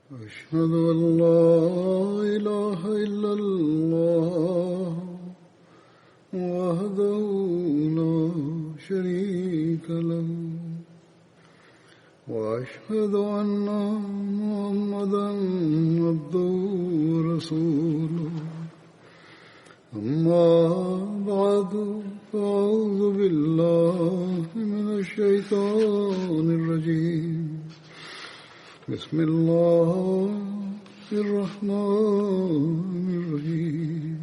أشهد أن لا إله إلا الله وحده لا شريك له وأشهد أن محمدا عبده ورسوله أما بعد فأعوذ بالله من الشيطان الرجيم بسم الله الرحمن الرحيم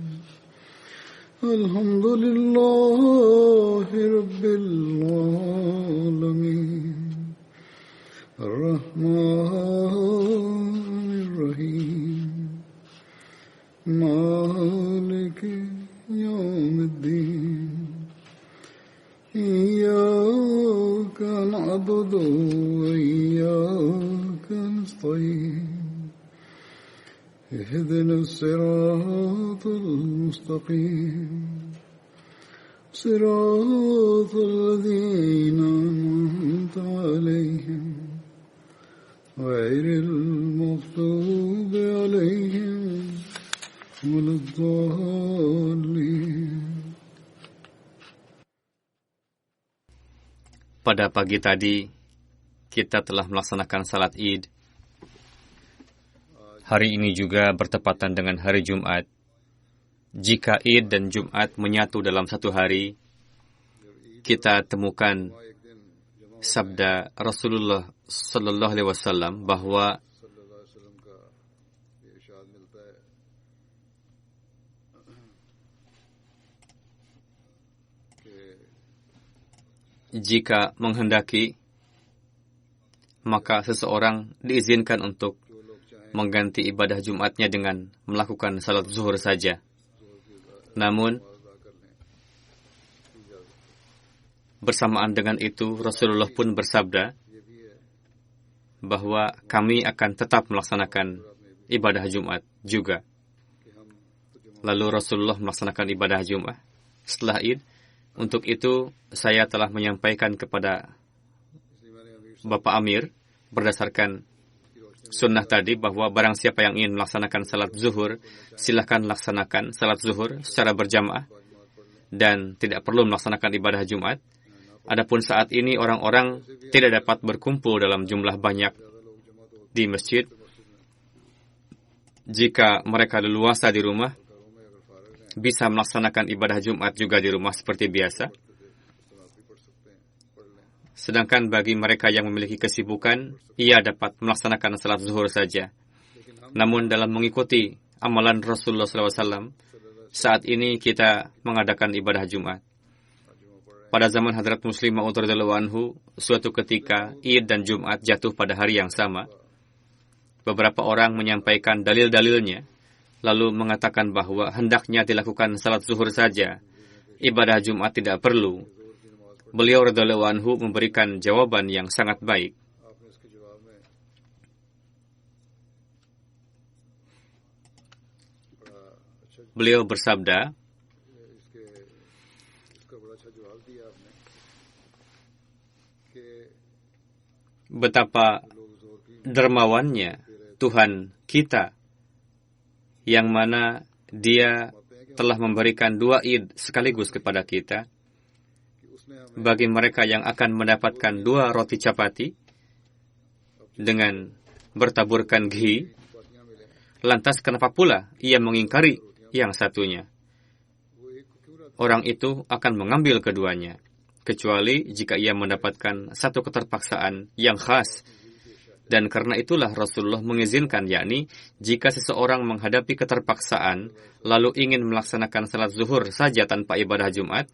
الحمد لله رب العالمين الرحمن الرحيم مالك يوم الدين إياك نعبد وإياك نستعين اهدنا الصراط المستقيم صراط الذين أنعمت عليهم غير المغضوب عليهم ولا الضالين. Pada pagi tadi, kita telah melaksanakan salat Id. Hari ini juga bertepatan dengan hari Jumat. Jika Id dan Jumat menyatu dalam satu hari, kita temukan sabda Rasulullah Sallallahu Alaihi Wasallam bahwa jika menghendaki, maka seseorang diizinkan untuk mengganti ibadah Jumatnya dengan melakukan salat zuhur saja. Namun, bersamaan dengan itu, Rasulullah pun bersabda bahwa kami akan tetap melaksanakan ibadah Jumat juga. Lalu Rasulullah melaksanakan ibadah Jumat setelah Id. Untuk itu, saya telah menyampaikan kepada Bapak Amir berdasarkan sunnah tadi bahwa barang siapa yang ingin melaksanakan salat zuhur, silakan laksanakan salat zuhur secara berjamaah dan tidak perlu melaksanakan ibadah Jumat. Adapun saat ini orang-orang tidak dapat berkumpul dalam jumlah banyak di masjid. Jika mereka leluasa di rumah, bisa melaksanakan ibadah Jumat juga di rumah seperti biasa. Sedangkan bagi mereka yang memiliki kesibukan, ia dapat melaksanakan salat zuhur saja. Namun dalam mengikuti amalan Rasulullah SAW, saat ini kita mengadakan ibadah Jumat. Pada zaman Hadrat Muslim Ma'ud radhiyallahu anhu, suatu ketika Id dan Jumat jatuh pada hari yang sama. Beberapa orang menyampaikan dalil-dalilnya, lalu mengatakan bahwa hendaknya dilakukan salat zuhur saja. Ibadah Jumat tidak perlu. Beliau radhiyallahu anhu memberikan jawaban yang sangat baik. Beliau bersabda, betapa dermawannya Tuhan kita, yang mana Dia telah memberikan 2 Id sekaligus kepada kita. Bagi mereka yang akan mendapatkan 2 roti capati dengan bertaburkan ghee, lantas kenapa pula ia mengingkari yang satunya? Orang itu akan mengambil keduanya, kecuali jika ia mendapatkan satu keterpaksaan yang khas. Dan karena itulah Rasulullah mengizinkan, yakni jika seseorang menghadapi keterpaksaan lalu ingin melaksanakan salat zuhur saja tanpa ibadah Jumat,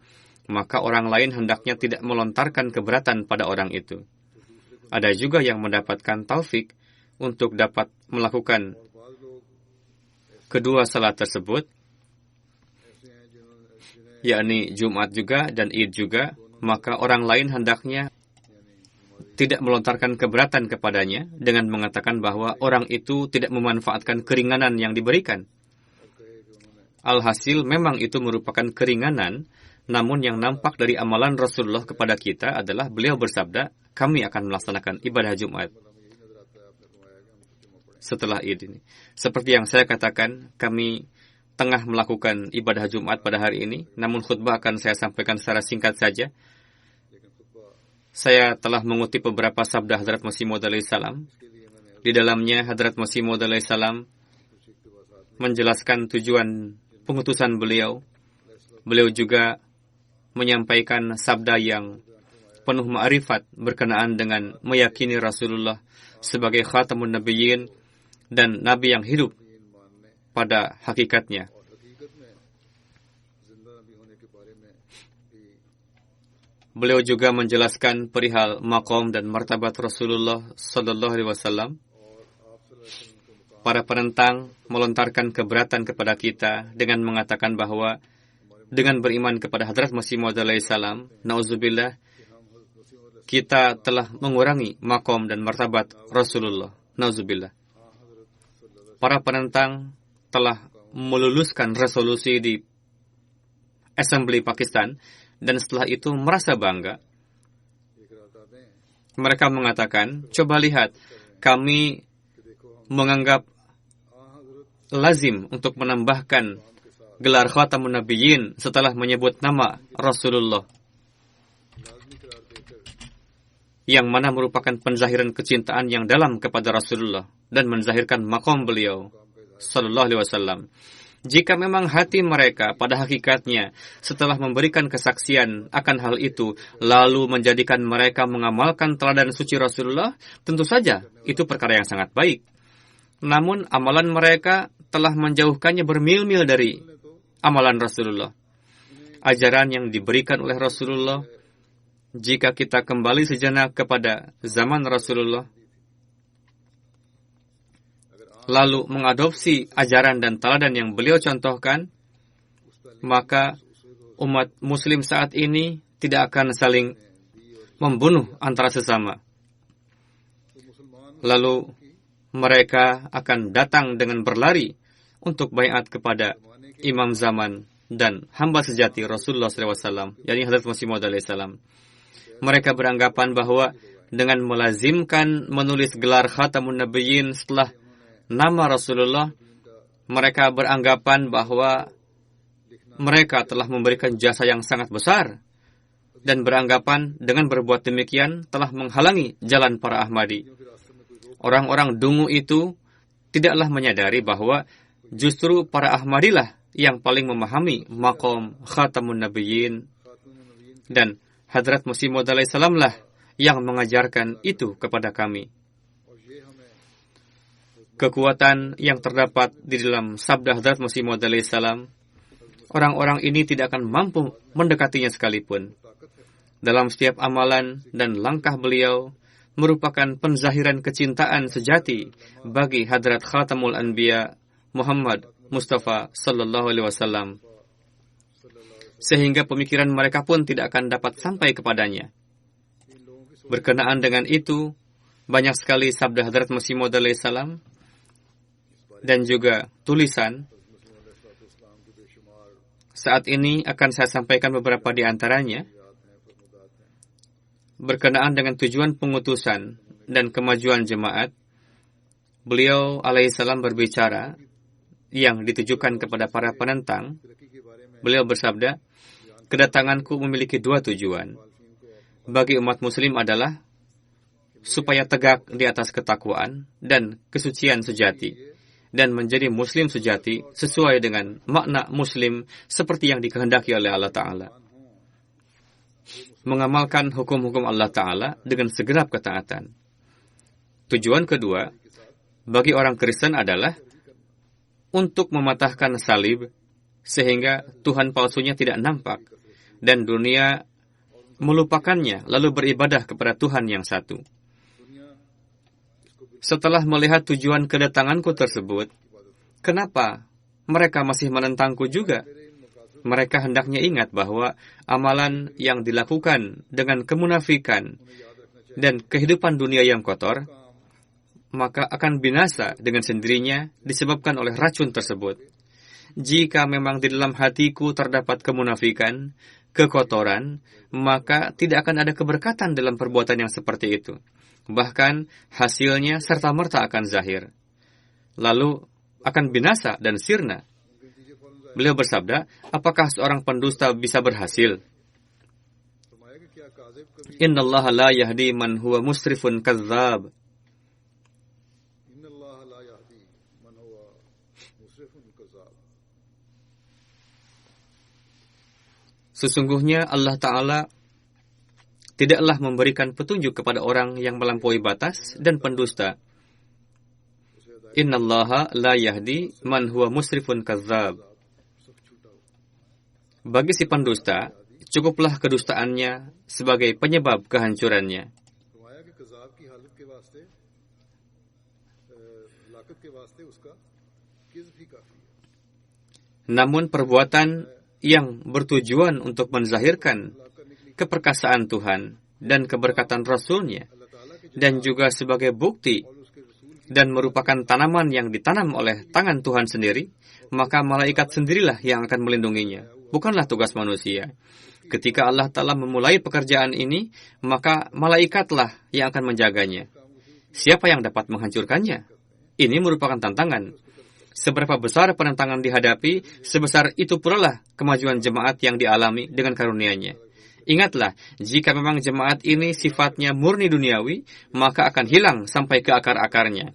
maka orang lain hendaknya tidak melontarkan keberatan pada orang itu. Ada juga yang mendapatkan taufik untuk dapat melakukan kedua salat tersebut, yakni Jumat juga dan Id juga, maka orang lain hendaknya tidak melontarkan keberatan kepadanya dengan mengatakan bahwa orang itu tidak memanfaatkan keringanan yang diberikan. Alhasil memang itu merupakan keringanan, namun yang nampak dari amalan Rasulullah kepada kita adalah beliau bersabda, kami akan melaksanakan ibadah Jumat. setelah Id ini. Seperti yang saya katakan, kami tengah melakukan ibadah Jumat pada hari ini, namun khutbah akan saya sampaikan secara singkat saja. Saya telah mengutip beberapa sabda Hadrat Masih Maud alaihi salam. Di dalamnya Hadrat Masih Maud alaihi salam menjelaskan tujuan pengutusan beliau. Beliau juga menyampaikan sabda yang penuh ma'rifat berkenaan dengan meyakini Rasulullah sebagai khatamun nabiyyin dan nabi yang hidup pada hakikatnya. Beliau juga menjelaskan perihal maqam dan martabat Rasulullah sallallahu alaihi wasallam. Para penentang melontarkan keberatan kepada kita dengan mengatakan bahwa dengan beriman kepada Hadrat Masih Maud alaihi salam, nauzubillah, kita telah mengurangi maqam dan martabat Rasulullah. Nauzubillah. Para penentang telah meluluskan resolusi di Assembly Pakistan dan setelah itu merasa bangga. Mereka mengatakan, coba lihat, kami menganggap lazim untuk menambahkan gelar khatamun nabiyyin setelah menyebut nama Rasulullah, yang mana merupakan penzahiran kecintaan yang dalam kepada Rasulullah dan menzahirkan maqam beliau sallallahu alaihi wasallam. Jika memang hati mereka pada hakikatnya setelah memberikan kesaksian akan hal itu lalu menjadikan mereka mengamalkan teladan suci Rasulullah, tentu saja itu perkara yang sangat baik. Namun amalan mereka telah menjauhkannya bermil-mil dari amalan Rasulullah. Ajaran yang diberikan oleh Rasulullah, jika kita kembali sejenak kepada zaman Rasulullah, lalu mengadopsi ajaran dan teladan yang beliau contohkan, maka umat muslim saat ini tidak akan saling membunuh antara sesama. Lalu mereka akan datang dengan berlari untuk baiat kepada imam zaman dan hamba sejati Rasulullah SAW, yakni Hadrat Masih Maud alaihi salam. Mereka beranggapan bahwa dengan melazimkan menulis gelar khatamun nabiyyin setelah nama Rasulullah, mereka beranggapan bahwa mereka telah memberikan jasa yang sangat besar dan beranggapan dengan berbuat demikian telah menghalangi jalan para Ahmadi. Orang-orang dungu itu tidaklah menyadari bahwa justru para Ahmadilah yang paling memahami maqam khatamun nabiyyin dan Hadrat Masih Maud alaihi salam lah yang mengajarkan itu kepada kami. Kekuatan yang terdapat di dalam sabda Hadrat Masih Maud alaihi salam, orang-orang ini tidak akan mampu mendekatinya sekalipun. Dalam setiap amalan dan langkah beliau merupakan penzahiran kecintaan sejati bagi Hadrat Khatamul Anbiya Muhammad Mustafa sallallahu alaihi wasallam, sehingga pemikiran mereka pun tidak akan dapat sampai kepadanya. Berkenaan dengan itu, banyak sekali sabda Hadrat Masih Maud alaihi salam dan juga tulisan. Saat ini akan saya sampaikan beberapa di antaranya berkenaan dengan tujuan pengutusan dan kemajuan jemaat. Beliau alaihissalam berbicara yang ditujukan kepada para penentang. Beliau bersabda, kedatanganku memiliki dua tujuan. Bagi umat muslim adalah supaya tegak di atas ketakwaan dan kesucian sejati dan menjadi muslim sejati sesuai dengan makna muslim seperti yang dikehendaki oleh Allah Ta'ala. Mengamalkan hukum-hukum Allah Ta'ala dengan segenap ketaatan. Tujuan kedua, bagi orang Kristen adalah untuk mematahkan salib sehingga Tuhan palsunya tidak nampak dan dunia melupakannya lalu beribadah kepada Tuhan yang satu. Setelah melihat tujuan kedatanganku tersebut, kenapa mereka masih menentangku juga? Mereka hendaknya ingat bahwa amalan yang dilakukan dengan kemunafikan dan kehidupan dunia yang kotor, maka akan binasa dengan sendirinya disebabkan oleh racun tersebut. Jika memang di dalam hatiku terdapat kemunafikan, kekotoran, maka tidak akan ada keberkatan dalam perbuatan yang seperti itu. Bahkan hasilnya serta-merta akan zahir. Lalu akan binasa dan sirna. Beliau bersabda, apakah seorang pendusta bisa berhasil? Innallaha la yahdi man huwa musrifun kadzdzab. Sesungguhnya Allah Ta'ala tidaklah memberikan petunjuk kepada orang yang melampaui batas dan pendusta. Innallaha la yahdi man huwa musrifun kadzdzab. Bagi si pendusta, cukuplah kedustaannya sebagai penyebab kehancurannya. Namun perbuatan yang bertujuan untuk menzahirkan keperkasaan Tuhan dan keberkatan Rasul-Nya, dan juga sebagai bukti dan merupakan tanaman yang ditanam oleh tangan Tuhan sendiri, maka malaikat sendirilah yang akan melindunginya, bukanlah tugas manusia. Ketika Allah Ta'ala memulai pekerjaan ini, maka malaikatlah yang akan menjaganya. Siapa yang dapat menghancurkannya? Ini merupakan tantangan. Seberapa besar penentangan dihadapi, sebesar itu pula lah kemajuan jemaat yang dialami dengan karunia-Nya. Ingatlah, jika memang jemaat ini sifatnya murni duniawi, maka akan hilang sampai ke akar-akarnya.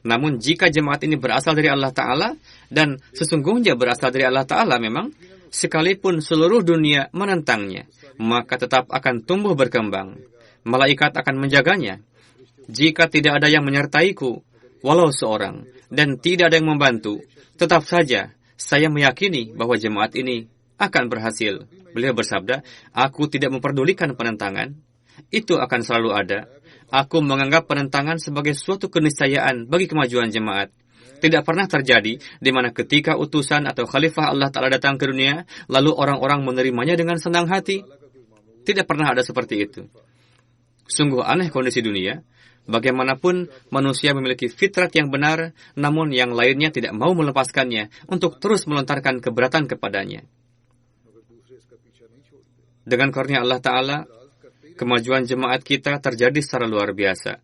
Namun jika jemaat ini berasal dari Allah Ta'ala, dan sesungguhnya berasal dari Allah Ta'ala memang, sekalipun seluruh dunia menentangnya, maka tetap akan tumbuh berkembang. Malaikat akan menjaganya. Jika tidak ada yang menyertaiku, walau seorang, dan tidak ada yang membantu, tetap saja saya meyakini bahwa jemaat ini akan berhasil. Beliau bersabda, aku tidak memperdulikan penentangan. Itu akan selalu ada. Aku menganggap penentangan sebagai suatu keniscayaan bagi kemajuan jemaat. Tidak pernah terjadi di mana ketika utusan atau khalifah Allah Ta'ala datang ke dunia, lalu orang-orang menerimanya dengan senang hati. Tidak pernah ada seperti itu. Sungguh aneh kondisi dunia. Bagaimanapun manusia memiliki fitrat yang benar, namun yang lainnya tidak mau melepaskannya untuk terus melontarkan keberatan kepadanya. Dengan karunia Allah Ta'ala, kemajuan jemaat kita terjadi secara luar biasa.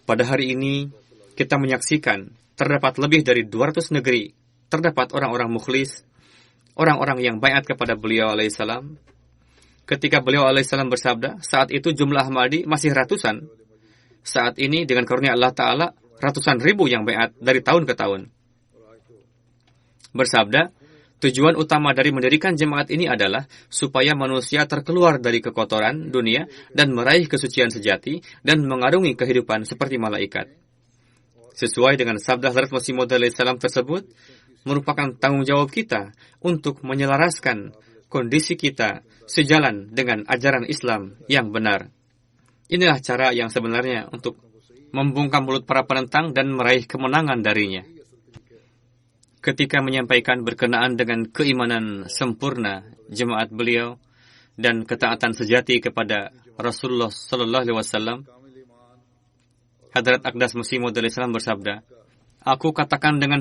Pada hari ini, kita menyaksikan terdapat lebih dari 200 negeri, terdapat orang-orang mukhlis, orang-orang yang baiat kepada beliau alaihissalam. Ketika beliau alaihissalam bersabda, saat itu jumlah Ahmadi masih ratusan. Saat ini dengan karunia Allah Ta'ala, ratusan ribu yang baiat dari tahun ke tahun. Bersabda, tujuan utama dari mendirikan jemaat ini adalah supaya manusia terkeluar dari kekotoran dunia dan meraih kesucian sejati dan mengarungi kehidupan seperti malaikat. Sesuai dengan sabda Hazrat Masih Maud alaihissalam tersebut, merupakan tanggung jawab kita untuk menyelaraskan kondisi kita sejalan dengan ajaran Islam yang benar. Inilah cara yang sebenarnya untuk membungkam mulut para penentang dan meraih kemenangan darinya. Ketika menyampaikan berkenaan dengan keimanan sempurna jemaat beliau dan ketaatan sejati kepada Rasulullah Sallallahu Alaihi Wasallam, Hadrat Aqdas Masih Maud alaihissalam bersabda, aku katakan dengan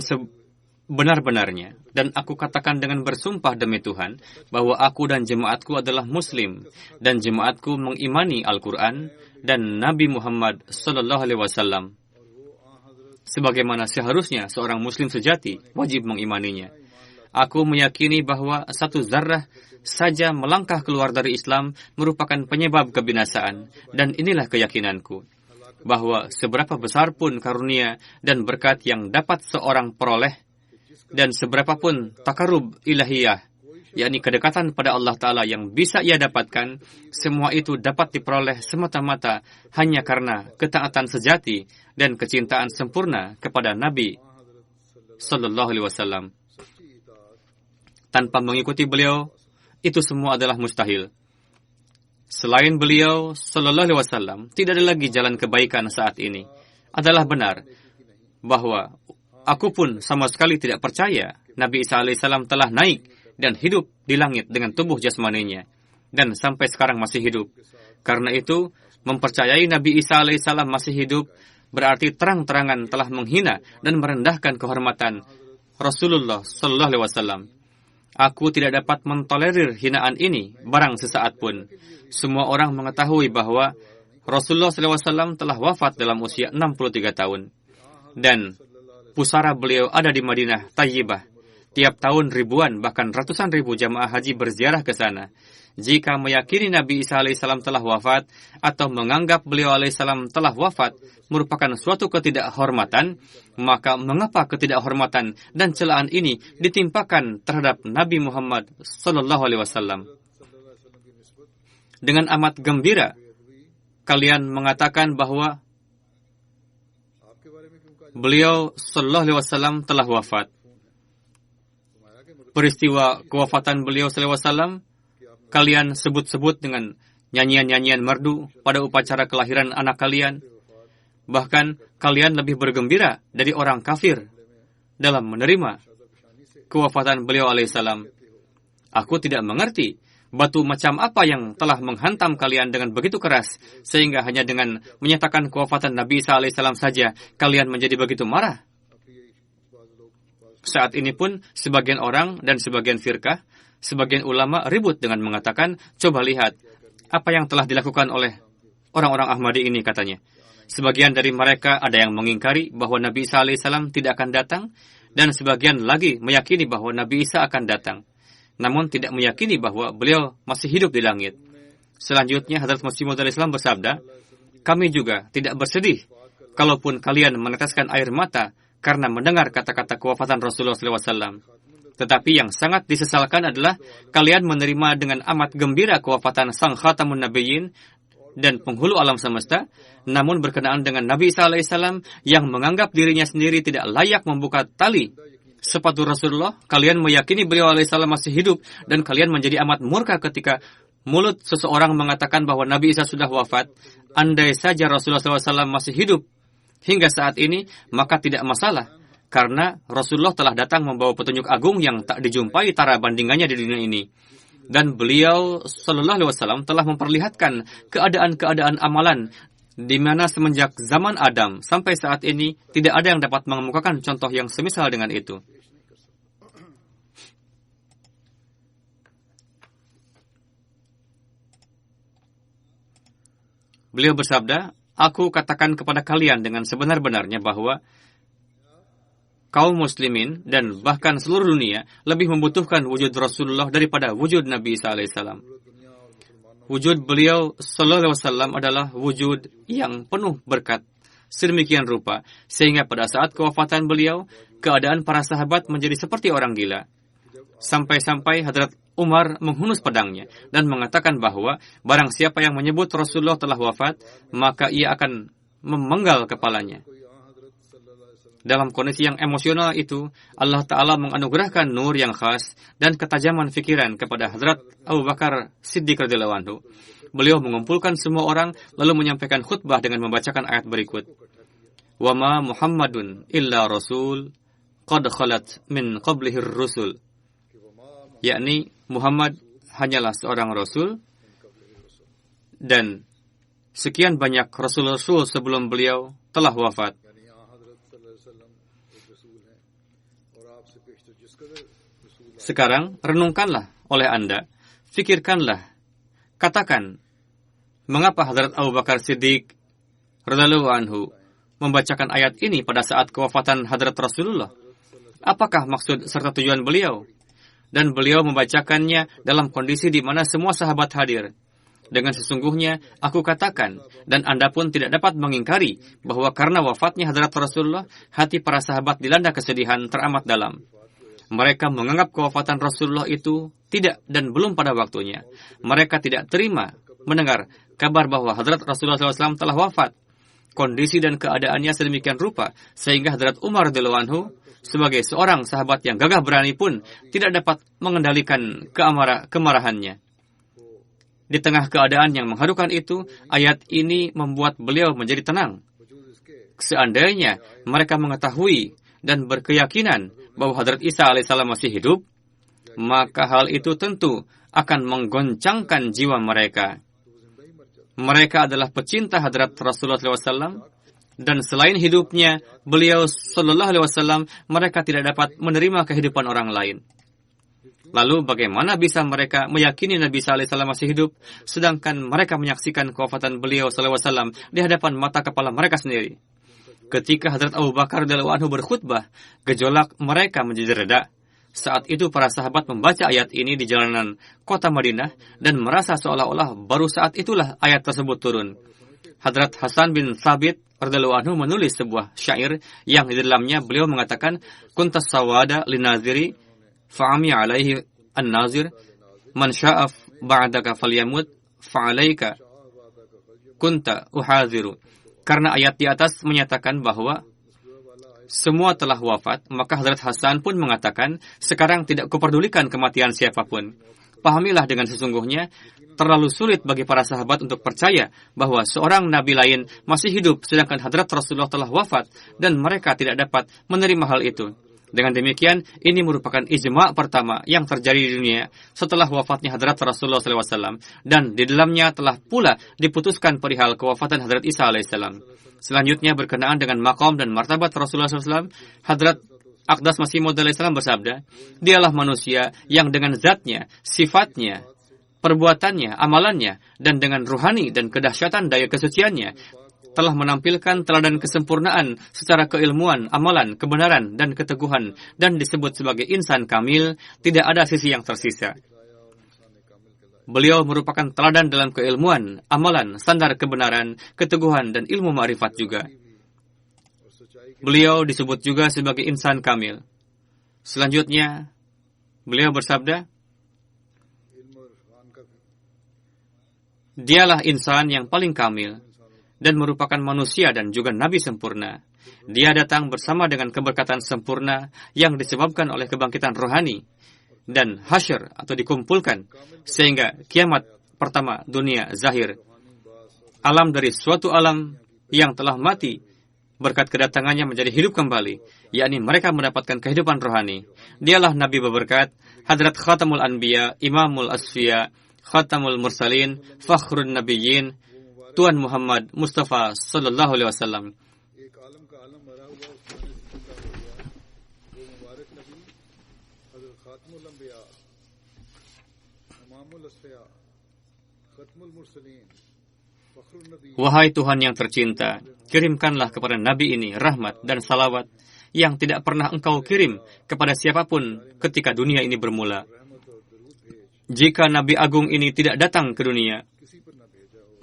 benar-benarnya, dan aku katakan dengan bersumpah demi Tuhan, bahwa aku dan jemaatku adalah Muslim, dan jemaatku mengimani Al-Quran dan Nabi Muhammad Sallallahu Alaihi Wasallam. Sebagaimana seharusnya seorang Muslim sejati wajib mengimaninya. Aku meyakini bahwa satu zarrah saja melangkah keluar dari Islam merupakan penyebab kebinasaan, dan inilah keyakinanku, bahwa seberapa besar pun karunia dan berkat yang dapat seorang peroleh, dan seberapapun takarub ilahiyah, yakni kedekatan pada Allah Ta'ala yang bisa ia dapatkan, semua itu dapat diperoleh semata-mata hanya karena ketaatan sejati dan kecintaan sempurna kepada Nabi Sallallahu Alaihi Wasallam. Tanpa mengikuti beliau, itu semua adalah mustahil. Selain beliau Sallallahu Alaihi Wasallam, tidak ada lagi jalan kebaikan saat ini. Adalah benar bahwa aku pun sama sekali tidak percaya Nabi Isa alaihissalam telah naik dan hidup di langit dengan tubuh jasmaninya, dan sampai sekarang masih hidup. Karena itu, mempercayai Nabi Isa alaihissalam masih hidup berarti terang-terangan telah menghina dan merendahkan kehormatan Rasulullah Sallallahu Alaihi Wasallam. Aku tidak dapat mentolerir hinaan ini barang sesaat pun. Semua orang mengetahui bahwa Rasulullah SAW telah wafat dalam usia 63 tahun. Dan pusara beliau ada di Madinah Thayyibah. Tiap tahun ribuan, bahkan ratusan ribu jamaah haji berziarah ke sana. Jika meyakini Nabi Isa alaihissalam telah wafat atau menganggap beliau alaihissalam telah wafat merupakan suatu ketidakhormatan, maka mengapa ketidakhormatan dan celaan ini ditimpakan terhadap Nabi Muhammad sallallahu alaihi wasallam? Dengan amat gembira kalian mengatakan bahwa beliau sallallahu alaihi wasallam telah wafat. Peristiwa kewafatan beliau sallallahu alaihi wasallam kalian sebut-sebut dengan nyanyian-nyanyian merdu pada upacara kelahiran anak kalian. Bahkan kalian lebih bergembira dari orang kafir dalam menerima kewafatan beliau alaihissalam. Aku tidak mengerti batu macam apa yang telah menghantam kalian dengan begitu keras, sehingga hanya dengan menyatakan kewafatan Nabi Isa alaihissalam saja kalian menjadi begitu marah. Saat ini pun sebagian orang dan sebagian firqah, sebagian ulama ribut dengan mengatakan, coba lihat apa yang telah dilakukan oleh orang-orang Ahmadi ini, katanya. Sebagian dari mereka ada yang mengingkari bahwa Nabi Isa alaihissalam tidak akan datang, dan sebagian lagi meyakini bahwa Nabi Isa akan datang, namun tidak meyakini bahwa beliau masih hidup di langit. Selanjutnya, Hadrat Masih Maud alaihissalam bersabda, kami juga tidak bersedih, kalaupun kalian meneteskan air mata karena mendengar kata-kata kewafatan Rasulullah SAW. Tetapi yang sangat disesalkan adalah kalian menerima dengan amat gembira kewafatan Sang Khatamun Nabiyyin dan penghulu alam semesta, namun berkenaan dengan Nabi Isa alaihissalam yang menganggap dirinya sendiri tidak layak membuka tali sepatu Rasulullah, kalian meyakini beliau alaihissalam masih hidup dan kalian menjadi amat murka ketika mulut seseorang mengatakan bahwa Nabi Isa sudah wafat. Andai saja Rasulullah SAW masih hidup hingga saat ini, maka tidak masalah. Karena Rasulullah telah datang membawa petunjuk agung yang tak dijumpai tara bandingannya di dunia ini. Dan beliau sallallahu alaihi wasallam telah memperlihatkan keadaan-keadaan amalan di mana semenjak zaman Adam sampai saat ini tidak ada yang dapat mengemukakan contoh yang semisal dengan itu. Beliau bersabda, aku katakan kepada kalian dengan sebenar-benarnya bahwa kaum muslimin dan bahkan seluruh dunia lebih membutuhkan wujud Rasulullah daripada wujud Nabi Isa alaihissalam. Wujud beliau sallallahu alaihi wasallam adalah wujud yang penuh berkat sedemikian rupa sehingga pada saat kewafatan beliau keadaan para sahabat menjadi seperti orang gila. Sampai-sampai Hadrat Umar menghunus pedangnya dan mengatakan bahwa barang siapa yang menyebut Rasulullah telah wafat, maka ia akan memenggal kepalanya. Dalam kondisi yang emosional itu, Allah Ta'ala menganugerahkan nur yang khas dan ketajaman fikiran kepada Hadrat Abu Bakar Siddiq radhiyallahu anhu. Beliau mengumpulkan semua orang lalu menyampaikan khutbah dengan membacakan ayat berikut. Wa ma Muhammadun illa rasul qad khalat min qablihir rusul. Yakni Muhammad hanyalah seorang rasul dan sekian banyak rasul-rasul sebelum beliau telah wafat. Sekarang, renungkanlah oleh Anda, fikirkanlah, katakan, mengapa Hadrat Abu Bakar Siddiq radhiyallahu anhu membacakan ayat ini pada saat kewafatan Hadrat Rasulullah? Apakah maksud serta tujuan beliau? Dan beliau membacakannya dalam kondisi di mana semua sahabat hadir. Dengan sesungguhnya, aku katakan, dan Anda pun tidak dapat mengingkari, bahwa karena wafatnya Hadrat Rasulullah, hati para sahabat dilanda kesedihan teramat dalam. Mereka menganggap kewafatan Rasulullah itu tidak dan belum pada waktunya. Mereka tidak terima mendengar kabar bahwa Hadrat Rasulullah SAW telah wafat. Kondisi dan keadaannya sedemikian rupa, sehingga Hadrat Umar radhiyallahu anhu sebagai seorang sahabat yang gagah berani pun tidak dapat mengendalikan kemarahannya. Di tengah keadaan yang mengharukan itu, ayat ini membuat beliau menjadi tenang. Seandainya mereka mengetahui dan berkeyakinan bahwa Hadrat Isa alaihissalam masih hidup, maka hal itu tentu akan menggoncangkan jiwa mereka. Mereka adalah pecinta Hadrat Rasulullah SAW, dan selain hidupnya beliau Sallallahu Alaihi Wasallam, mereka tidak dapat menerima kehidupan orang lain. Lalu bagaimana bisa mereka meyakini Nabi SAW masih hidup, sedangkan mereka menyaksikan kewafatan beliau SAW di hadapan mata kepala mereka sendiri? Ketika Hadrat Abu Bakar radhiyallahu anhu berkhutbah, gejolak mereka menjadi reda. Saat itu para sahabat membaca ayat ini di jalanan kota Madinah dan merasa seolah-olah baru saat itulah ayat tersebut turun. Hadrat Hasan bin Thabit radhiyallahu anhu menulis sebuah syair yang di dalamnya beliau mengatakan, "Kuntas sawada linaziri fa'ami alaihi an-nazir man sya'af ba'daka falyamut fa'alaika kunta uhaziru." Karena ayat di atas menyatakan bahwa semua telah wafat, maka Hadrat Hasan pun mengatakan, sekarang tidak kuperdulikan kematian siapapun. Pahamilah dengan sesungguhnya, terlalu sulit bagi para sahabat untuk percaya bahwa seorang nabi lain masih hidup sedangkan Hadrat Rasulullah telah wafat dan mereka tidak dapat menerima hal itu. Dengan demikian, ini merupakan ijma' pertama yang terjadi di dunia setelah wafatnya Hadrat Rasulullah SAW, dan di dalamnya telah pula diputuskan perihal kewafatan Hadrat Isa AS. Selanjutnya berkenaan dengan maqam dan martabat Rasulullah SAW, Hadrat Aqdas Masih Maud AS bersabda, "Dialah manusia yang dengan zatnya, sifatnya, perbuatannya, amalannya, dan dengan ruhani dan kedahsyatan daya kesuciannya, telah menampilkan teladan kesempurnaan secara keilmuan, amalan, kebenaran, dan keteguhan, dan disebut sebagai insan kamil, tidak ada sisi yang tersisa." Beliau merupakan teladan dalam keilmuan, amalan, standar kebenaran, keteguhan, dan ilmu ma'rifat juga. Beliau disebut juga sebagai insan kamil. Selanjutnya, beliau bersabda, "Dialah insan yang paling kamil dan merupakan manusia dan juga nabi sempurna. Dia datang bersama dengan keberkatan sempurna yang disebabkan oleh kebangkitan rohani dan hasyr atau dikumpulkan sehingga kiamat pertama dunia zahir. Alam dari suatu alam yang telah mati berkat kedatangannya menjadi hidup kembali, yakni mereka mendapatkan kehidupan rohani. Dialah nabi berberkat, Hadrat Khatamul Anbiya, Imamul Asfiya, Khatamul Mursalin, Fakhrun Nabiyyin, Tuan Muhammad Mustafa sallallahu alaihi wasallam." Wahai Tuhan yang tercinta, kirimkanlah kepada Nabi ini rahmat dan salawat yang tidak pernah Engkau kirim kepada siapapun ketika dunia ini bermula. Jika Nabi Agung ini tidak datang ke dunia,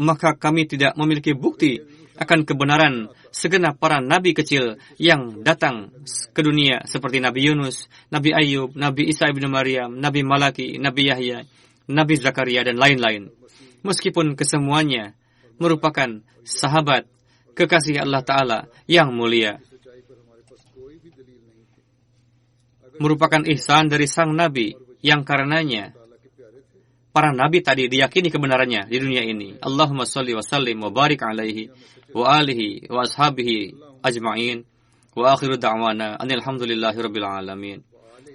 maka kami tidak memiliki bukti akan kebenaran segenap para nabi kecil yang datang ke dunia seperti Nabi Yunus, Nabi Ayub, Nabi Isa ibn Maryam, Nabi Malaki, Nabi Yahya, Nabi Zakaria, dan lain-lain. Meskipun kesemuanya merupakan sahabat kekasih Allah Ta'ala yang mulia, merupakan ihsan dari sang Nabi yang karenanya para nabi tadi diyakini kebenarannya di dunia ini. Allahumma salli wa sallim wa barik alaihi wa alihi wa ashabihi ajma'in wa akhiru da'wana anilhamdulillahi rabbil alamin.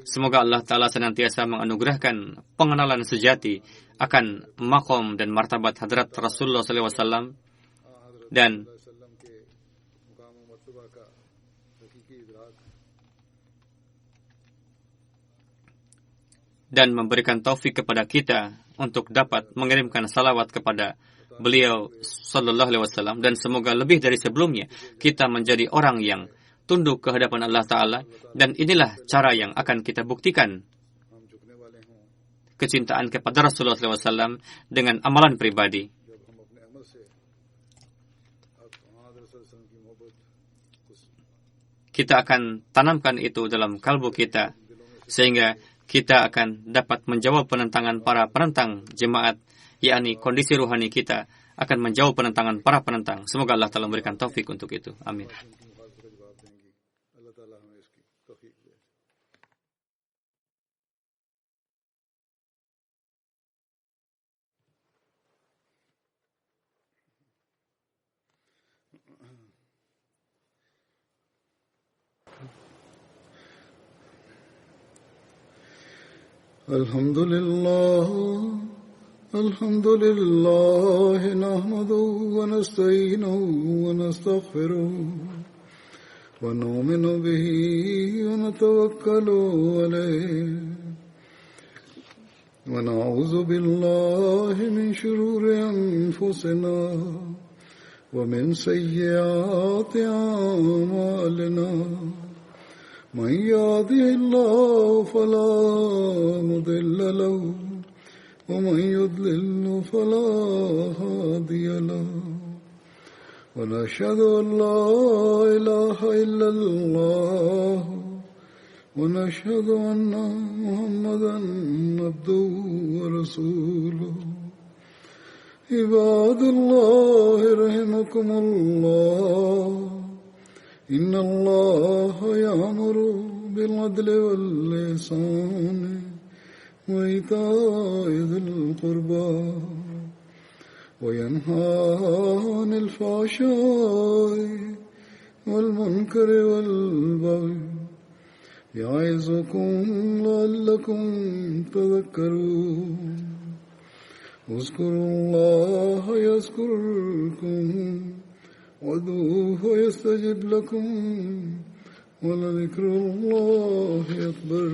Semoga Allah Ta'ala senantiasa menganugerahkan pengenalan sejati akan maqam dan martabat Hadrat Rasulullah SAW dan memberikan taufik kepada kita untuk dapat mengirimkan salawat kepada beliau sallallahu alaihi wasallam, dan semoga lebih dari sebelumnya kita menjadi orang yang tunduk ke hadapan Allah Ta'ala, dan inilah cara yang akan kita buktikan kecintaan kepada Rasulullah SAW dengan amalan pribadi. Kita akan tanamkan itu dalam kalbu kita, sehingga kita akan dapat menjawab penentangan para penentang jemaat, yakni kondisi ruhani kita akan menjawab penentangan para penentang. Semoga Allah Ta'ala memberikan taufik untuk itu. Amin. Alhamdulillah nahmaduhu wa nasta'inuhu wa nastaghfiruh wa nu'minu bihi wa natawakkalu alayh ونعوذ بالله من شرور أنفسنا ومن سيئات أعمالنا من يهده الله فلا مضل له ومن يضلل فلا هادي له ونشهد أن لا إله إلا الله ونشهد أن محمدا عبده ورسوله عباد الله رحمكم الله إن الله يأمر بالعدل والإحسان وإيتاء ذي القربى وينهى عن الفحشاء والمنكر والبغي يعظكم لعلكم تذكرون اذكروا الله يذكركم وادعوه يستجب لكم ولذكر الله أكبر